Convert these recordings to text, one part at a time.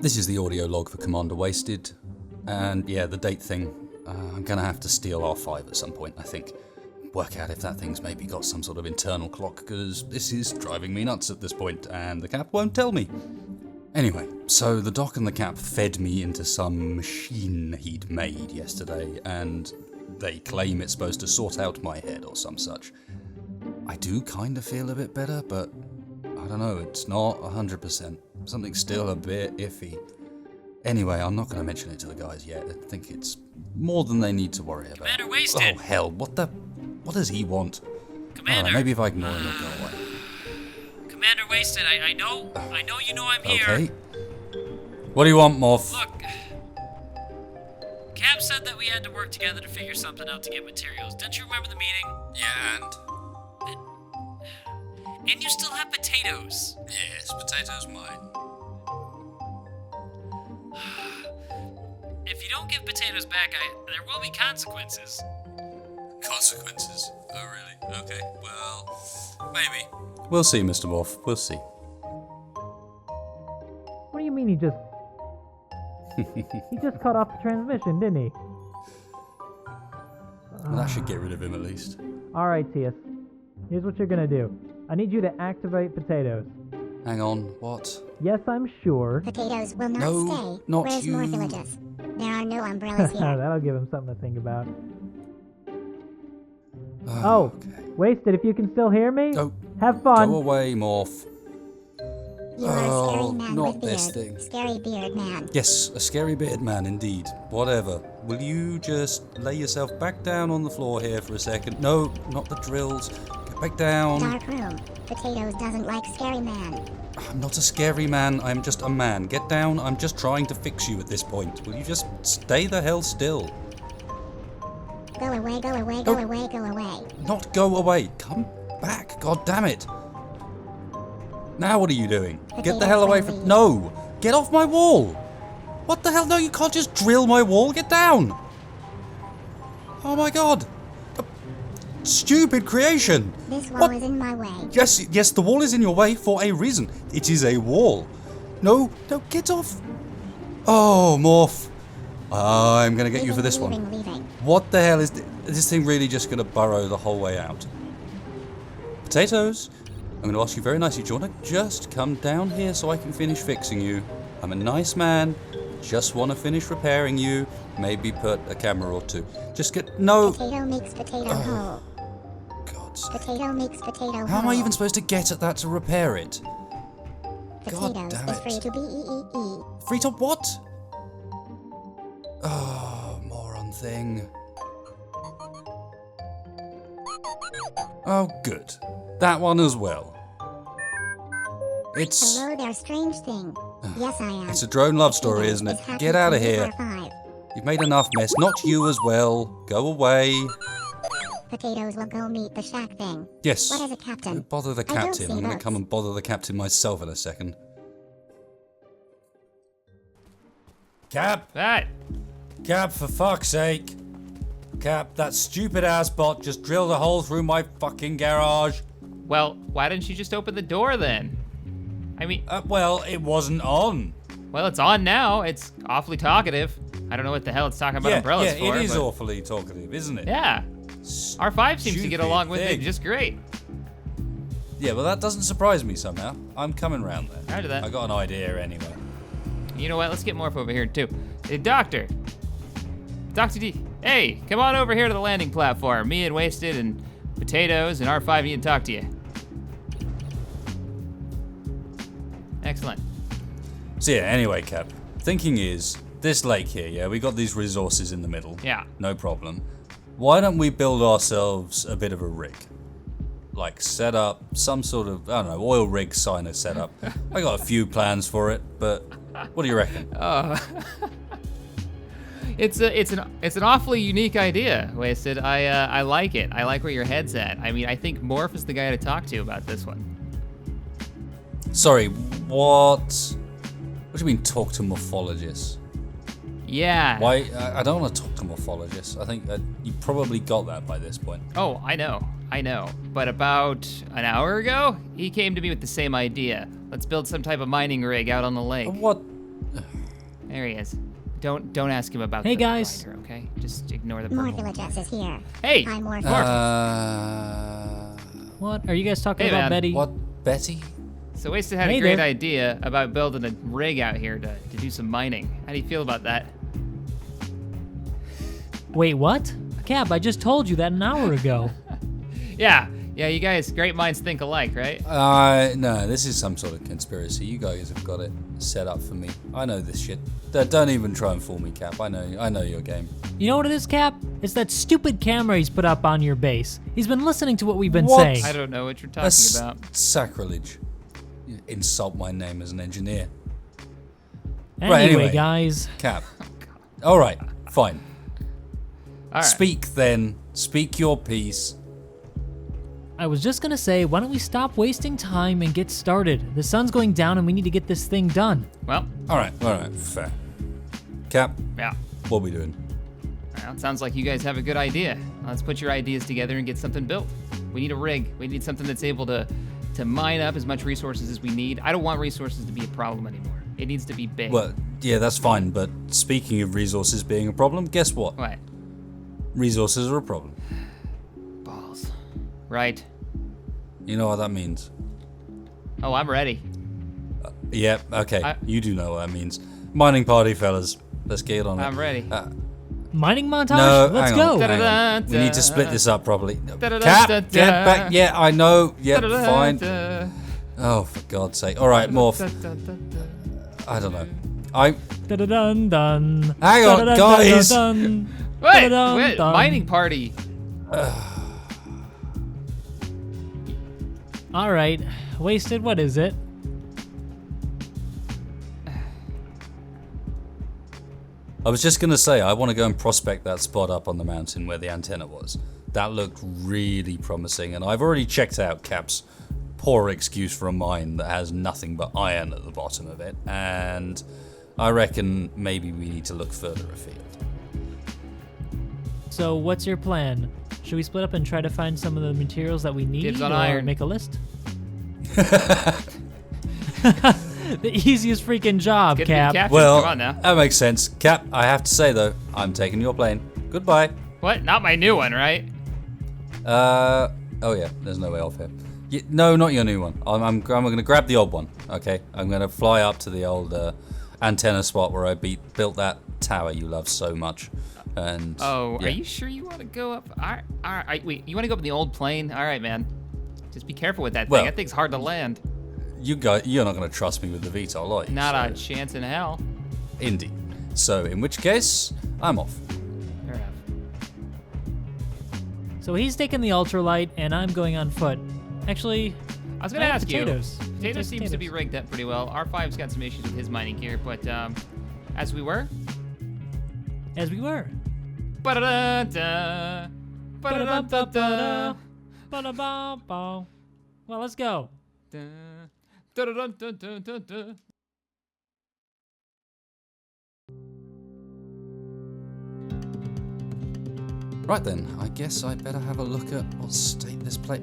This is the audio log for Commander Wasted, and yeah, the date thing, I'm gonna have to steal R5 at some point, I think. Work out if that thing's maybe got some sort of internal clock, because this is driving me nuts at this point, and the cap won't tell me. Anyway, so the doc and the cap fed me into some machine he'd made yesterday, and they claim it's supposed to sort out my head or some such. I do kind of feel a bit better, but I don't know, it's not 100%. Something's still a bit iffy. Anyway, I'm not going to mention it to the guys yet. I think it's more than they need to worry about. Commander Wasted! Oh hell, what does he want? Commander! Maybe if I ignore him, he'll go away. Commander Wasted, I know you know I'm here. Okay. What do you want, Morph? Look, Cap said that we had to work together to figure something out to get materials. Don't you remember the meeting? Yeah, And you still have potatoes. Yes, potatoes mine. If you don't give potatoes back, there will be consequences. Consequences? Oh, really? Okay, well, maybe. We'll see, Mr. Morph. We'll see. What do you mean he just... he just cut off the transmission, didn't he? Well, that should get rid of him at least. Alright, Tias. Here's what you're gonna do. I need you to activate potatoes. Hang on, what? Yes, I'm sure. Potatoes will not No, stay. not Where's you. more villages? There are no umbrellas here. That'll give him something to think about. Oh, okay. Wasted, if you can still hear me, Go, have fun. go away, Morph. You are a scary Oh, man not with beard. this thing. Scary beard man. Yes, a scary bearded man indeed. Whatever. Will you just lay yourself back down on the floor here for a second? No, not the drills. Get back down. Dark room. Potatoes doesn't like scary man. I'm not a scary man, I'm just a man. Get down, I'm just trying to fix you at this point. Will you just stay the hell still? Go away, go away, go away, go away. Not go away. Come back, god damn it. Now what are you doing? Get the hell away from... No! Get off my wall! What the hell? No, you can't just drill my wall. Get down! Oh my god! Stupid creation! This wall What? is in my way. Yes, the wall is in your way for a reason. It is a wall. No, get off. Oh, Morph. I'm gonna get you for this one. Leaving. What the hell is this thing really just gonna burrow the whole way out? Potatoes, I'm gonna ask you very nicely, do you wanna just come down here so I can finish fixing you? I'm a nice man, just wanna finish repairing you, maybe put a camera or two. Just get, no. Potato makes potato hole. God's Potato makes potato How am hole. I even supposed to get at that to repair it? God Potatoes damn is it. free to be Free to what? Oh, moron thing. Oh, good. That one as well. It's Hello there, strange thing. Yes, I am. it's a drone love story, isn't it? Get out of here. You've made enough mess. Not you as well. Go away. Potatoes will go meet the shack thing. Yes. What is a captain? Don't bother the I don't captain. see I'm going to votes. come and bother the captain myself in a second. Cap! Right. Cap, for fuck's sake. Cap, that stupid ass bot just drilled a hole through my fucking garage. Well, why didn't you just open the door then? I mean, Well, it wasn't on. well, it's on now. It's awfully talkative. I don't know what the hell it's talking about umbrellas for. it is but awfully talkative, isn't it? Yeah. R5 seems to get Stupid along with it thing. just great. Yeah, well, that doesn't surprise me somehow. I'm coming round there. Roger that. I got an idea anyway. You know what? Let's get Morph over here too. Hey, Doctor. Dr. D. Hey, come on over here to the landing platform. Me and Wasted and Potatoes and R5 need to talk to you. Excellent. So yeah, anyway, Cap. Thinking is, this lake here, yeah, we got these resources in the middle. Yeah. No problem. Why don't we build ourselves a bit of a rig? Like set up some sort of, I don't know, oil rig signer setup. I got a few plans for it, but what do you reckon? It's an awfully unique idea, Wasted. I like it. I like where your head's at. I mean, I think Morph is the guy to talk to about this one. Sorry, what? What do you mean talk to morphologists? Yeah. Why? I don't want to talk to morphologists. I think you probably got that by this point. Oh, I know. But about an hour ago, he came to me with the same idea. Let's build some type of mining rig out on the lake. What? There he is. Don't ask him about Hey, the guys. glider, okay? Just ignore the purple. Morphilogus is here. Hey! I'm Morph. What? Are you guys talking Hey, about man. Betty? What, Betty? So Wasted had Hey a great there. idea about building a rig out here to do some mining. How do you feel about that? Wait, what? Cap, I just told you that an hour ago. Yeah, you guys, great minds think alike, right? No, this is some sort of conspiracy. You guys have got it set up for me. I know this shit. Don't even try and fool me, Cap. I know your game. You know what it is, Cap? It's that stupid camera he's put up on your base. He's been listening to what we've been What? saying. I don't know what you're talking That's about. sacrilege. You insult my name as an engineer. Anyway, anyway. guys. Cap. All right, fine. All right. Speak then. Speak your piece. I was just gonna say, why don't we stop wasting time and get started? The sun's going down and we need to get this thing done. Well, All right, fair. Cap, yeah. what are we doing? Well, it sounds like you guys have a good idea. Let's put your ideas together and get something built. We need a rig. We need something that's able to mine up as much resources as we need. I don't want resources to be a problem anymore. It needs to be big. Well, yeah, that's fine, but speaking of resources being a problem, guess what? What? Resources are a problem. Balls. Right. You know what that means? Oh, I'm ready. Yeah, okay, you do know what that means. Mining party, fellas. Let's get on it. I'm ready. Mining montage? No, Let's hang go. on, hang on. Da-da-da-da. We need to split this up properly. Da-da-da-da-da. Cap, get back. Yeah, I know. Yeah, fine. Da-da-da-da. Oh, for God's sake. All right, Morph. Da-da-da-da-da. I don't know. I Dun dun. Hang on, guys. Wait, mining party. All right, Wasted. What is it? I was just gonna say, I want to go and prospect that spot up on the mountain where the antenna was. That looked really promising, and I've already checked out Cap's poor excuse for a mine that has nothing but iron at the bottom of it, and I reckon maybe we need to look further afield. So, what's your plan? Should we split up and try to find some of the materials that we need, Dibs on or iron. make a list? The easiest freaking job, Get me Cap. captured. Well, Come on now. that makes sense. Cap, I have to say though, I'm taking your plane. Goodbye. What? Not my new one, right? Oh yeah, there's no way off here. No, not your new one. I'm gonna grab the old one. Okay, I'm gonna fly up to the old antenna spot where I built that tower you love so much. And Oh, yeah. are you sure you want to go up? All right, wait, you want to go up in the old plane? All right, man. Just be careful with that thing. Well- That thing's hard to land. You're not gonna trust me with the VTOL, are you? Not So- a chance in hell. Indeed. So in which case, I'm off. Fair enough. So he's taking the ultralight, and I'm going on foot. Actually, I was gonna I have ask potatoes. you. Potato Just seems to be potatoes. rigged up pretty well. R5's got some issues with his mining gear, but as we were. as we were. Ba-da-da-da, ba-da-da-da-da, Ba-da-ba-ba. Well, let's go. da, da-da-da-da-da-da. Right then, I guess I better have a look at what state this plate.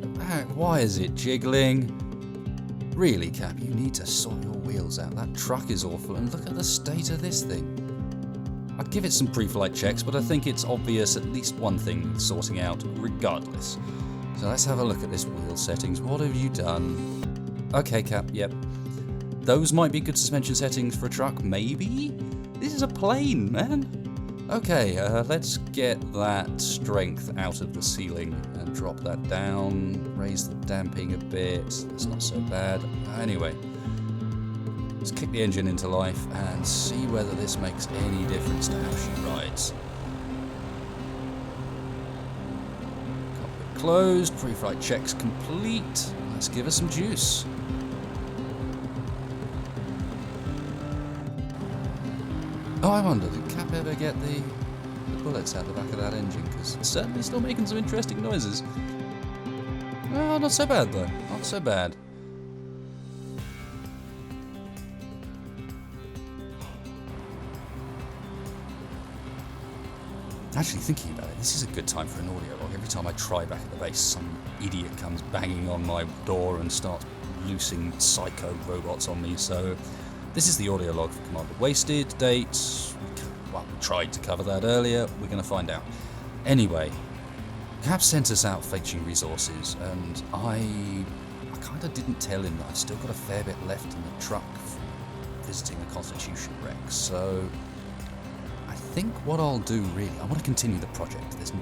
Why is it jiggling? Really, Cap, you need to sort your wheels out. That truck is awful, and look at the state of this thing. I'd give it some pre-flight checks, but I think it's obvious at least one thing needs sorting out, regardless. So let's have a look at this wheel settings. What have you done? Okay, Cap, yep. Those might be good suspension settings for a truck, maybe? This is a plane, man. Okay, let's get that strength out of the ceiling and drop that down. Raise the damping a bit. That's not so bad. Anyway, let's kick the engine into life and see whether this makes any difference to how she rides. Cockpit closed, pre-flight checks complete. Let's give her some juice. Oh, I wonder, did Cap ever get the bullets out the back of that engine? Because it's certainly still making some interesting noises. Oh, not so bad though. Not so bad. Actually, thinking about it, this is a good time for an audio log. Every time I try back at the base, some idiot comes banging on my door and starts loosing psycho robots on me. So this is the audio log for Commander Wasted. Date, well, we tried to cover that earlier. We're going to find out. Anyway, Cap sent us out fetching resources, and I kind of didn't tell him that I've still got a fair bit left in the truck from visiting the Constitution wreck. So I think what I'll do, really, I want to continue the project. The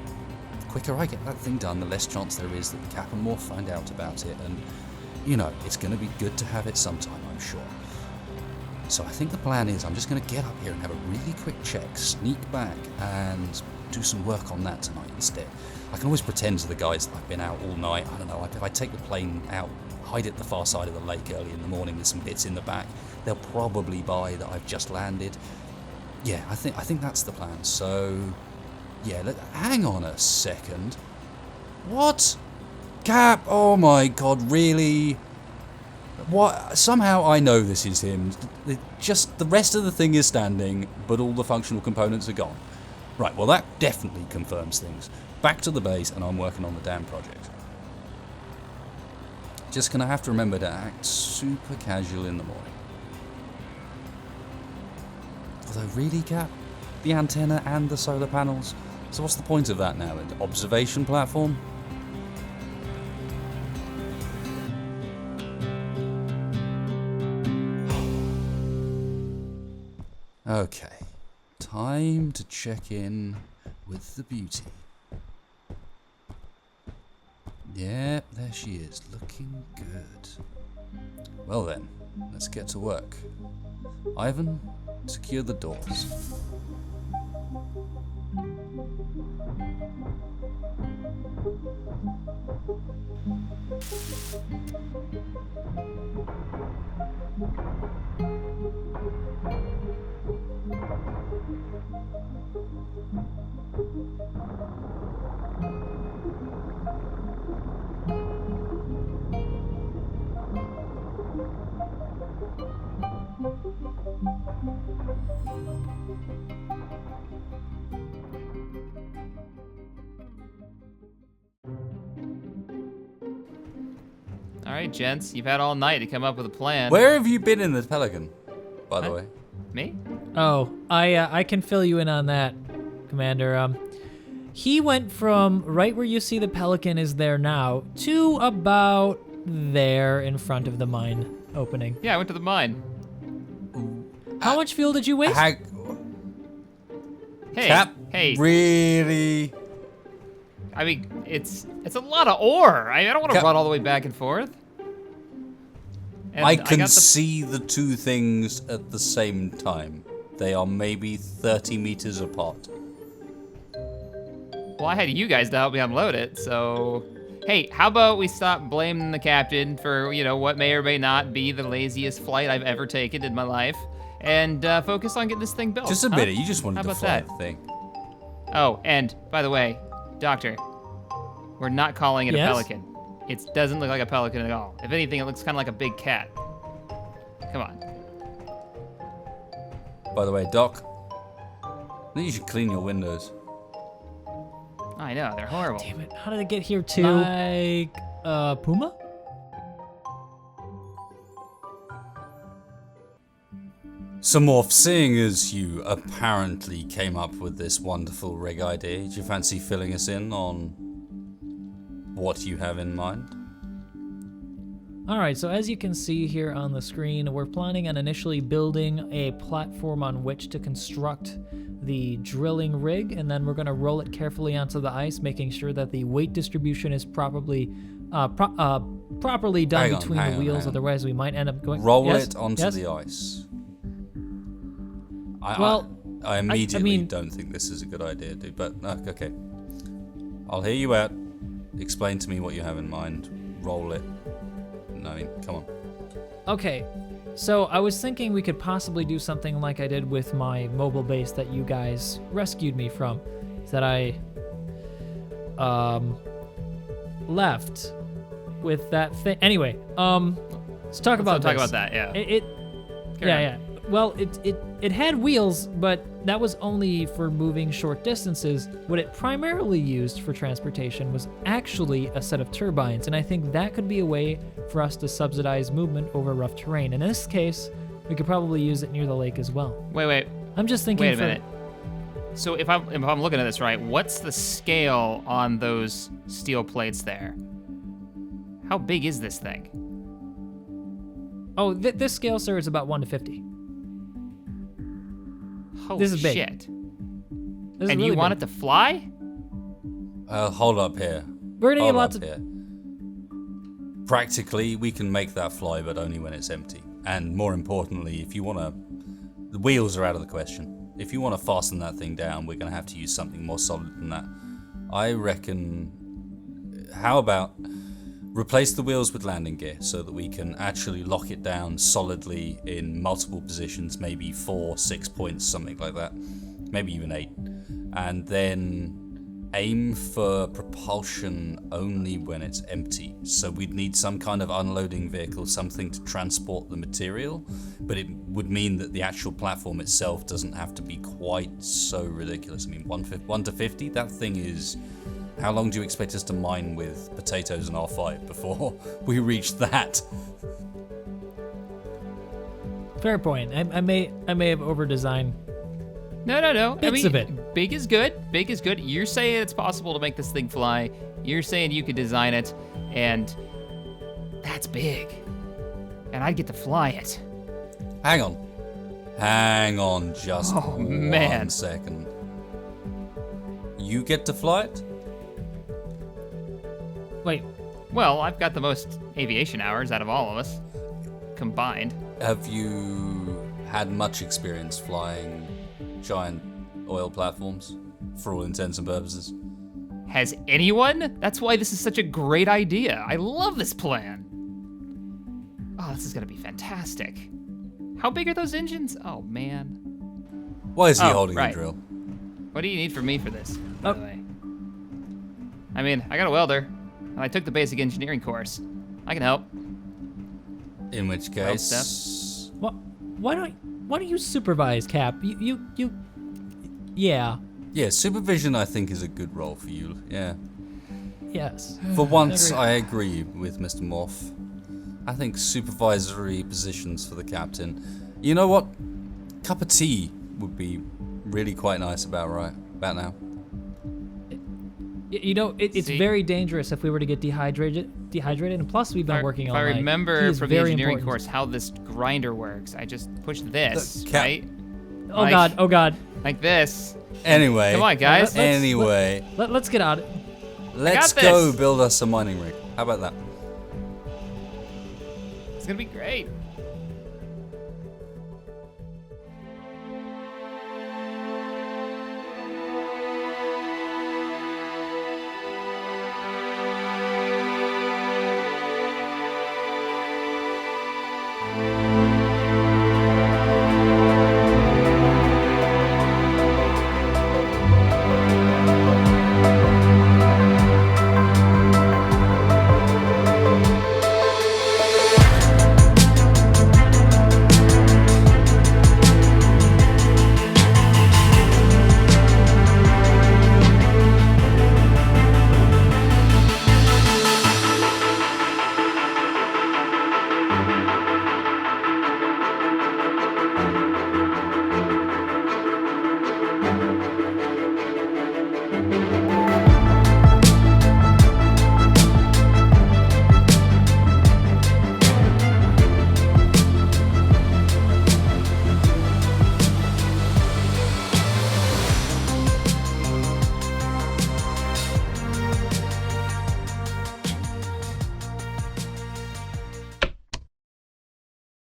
quicker I get that thing done, the less chance there is that Cap and Morph find out about it, and, you know, it's going to be good to have it sometime, I'm sure. So I think the plan is I'm just going to get up here and have a really quick check, sneak back, and do some work on that tonight instead. I can always pretend to the guys that I've been out all night. I don't know, if I take the plane out, hide it at the far side of the lake early in the morning with some bits in the back, they'll probably buy that I've just landed. Yeah, I think that's the plan. So, yeah, hang on a second. What? Cap? Oh my god, really? What? Somehow I know this is him. Just the rest of the thing is standing, but all the functional components are gone. Right, well that definitely confirms things. Back to the base, and I'm working on the damn project. Just gonna have to remember to act super casual in the morning. Although, really, Cap? The antenna and the solar panels? So what's the point of that now? An observation platform? Okay, time to check in with the beauty. Yep, there she is, looking good. Well then, let's get to work. Ivan, secure the doors. All right, gents, you've had all night to come up with a plan. Where have you been in the Pelican, by the way? Me? Oh, I can fill you in on that, Commander. He went from right where you see the Pelican is there now to about there in front of the mine opening. Yeah, I went to the mine. How much fuel did you waste? Hey, Cap, hey. really? I mean, it's a lot of ore. I don't want to Cap- run all the way back and forth. And I can got the- see the two things at the same time. They are maybe 30 meters apart. Well, I had you guys to help me unload it, so... Hey, how about we stop blaming the captain for, you know, what may or may not be the laziest flight I've ever taken in my life, and focus on getting this thing built. Just admit it, you just How wanted to about fly that? the thing. Oh, and, by the way, Doctor, we're not calling it Yes? a pelican. It doesn't look like a pelican at all. If anything, it looks kind of like a big cat. Come on. By the way, Doc, I think you should clean your windows. I know, they're horrible. Damn it, how did it get here too? Like, Puma? So Morph, seeing as you apparently came up with this wonderful rig idea, do you fancy filling us in on what you have in mind? Alright, so as you can see here on the screen, we're planning on initially building a platform on which to construct the drilling rig, and then we're going to roll it carefully onto the ice, making sure that the weight distribution is properly done between the wheels, otherwise we might end up going... Roll Yes? it onto Yes? the ice. I I immediately mean- don't think this is a good idea, dude, but okay. I'll hear you out. Explain to me what you have in mind. Roll it. No, I mean, come on. Okay, so I was thinking we could possibly do something like I did with my mobile base that you guys rescued me from, that I left with that thing. Anyway, let's talk about Talk this. about that, yeah. Yeah. Well, it had wheels, but that was only for moving short distances. What it primarily used for transportation was actually a set of turbines, and I think that could be a way for us to subsidize movement over rough terrain. In this case, We could probably use it near the lake as well. Wait. I'm just thinking Wait a minute. So if I'm looking at this right, what's the scale on those steel plates there? How big is this thing? Oh, this scale, sir, is about 1 to 50. Holy This is big. shit. This is And really you want big. it to fly? Hold up here. We're gonna Hold get lots up of. here. Practically, we can make that fly, but only when it's empty. And more importantly, if you want to... The wheels are out of the question. If you want to fasten that thing down, we're going to have to use something more solid than that. I reckon... How about... Replace the wheels with landing gear so that we can actually lock it down solidly in multiple positions, maybe 4, 6 points, something like that. Maybe even 8. And then aim for propulsion only when it's empty. So we'd need some kind of unloading vehicle, something to transport the material, but it would mean that the actual platform itself doesn't have to be quite so ridiculous. I mean, 1 to 50, that thing is... How long do you expect us to mine with potatoes and R5 before we reach that? Fair point. I may have over-designed. No. Bits of it. Big is good. Big is good. You're saying it's possible to make this thing fly. You're saying you could design it, and that's big. And I'd get to fly it. Hang on just man. 1 second. You get to fly it? Wait, Well, I've got the most aviation hours out of all of us combined. Have you had much experience flying giant oil platforms for all intents and purposes? Has anyone? That's why this is such a great idea. I love this plan. Oh, this is gonna be fantastic. How big are those engines? Oh, man. Why is he Oh, holding right. a drill? What do you need from me for this, by Oh. the way? I mean, I got a welder, and I took the basic engineering course. I can help. In which Well, case... why don't you supervise, Cap? You. Yeah. Yeah, supervision I think is a good role for you, yeah. Yes. For once, Agree. I agree with Mr. Morph. I think supervisory positions for the captain. You know what? Cup of tea would be really quite nice about now. You know, it's See? very dangerous if we were to get dehydrated, and plus we've been working if all I night. He remember is from the very engineering important. course how this grinder works, I just push this, Cap- right? Oh Like- God! Oh God! Like this. Anyway. Come on, guys. let's- Anyway. Let's get out. Let's got go this. build us a mining rig. How about that? It's gonna be great.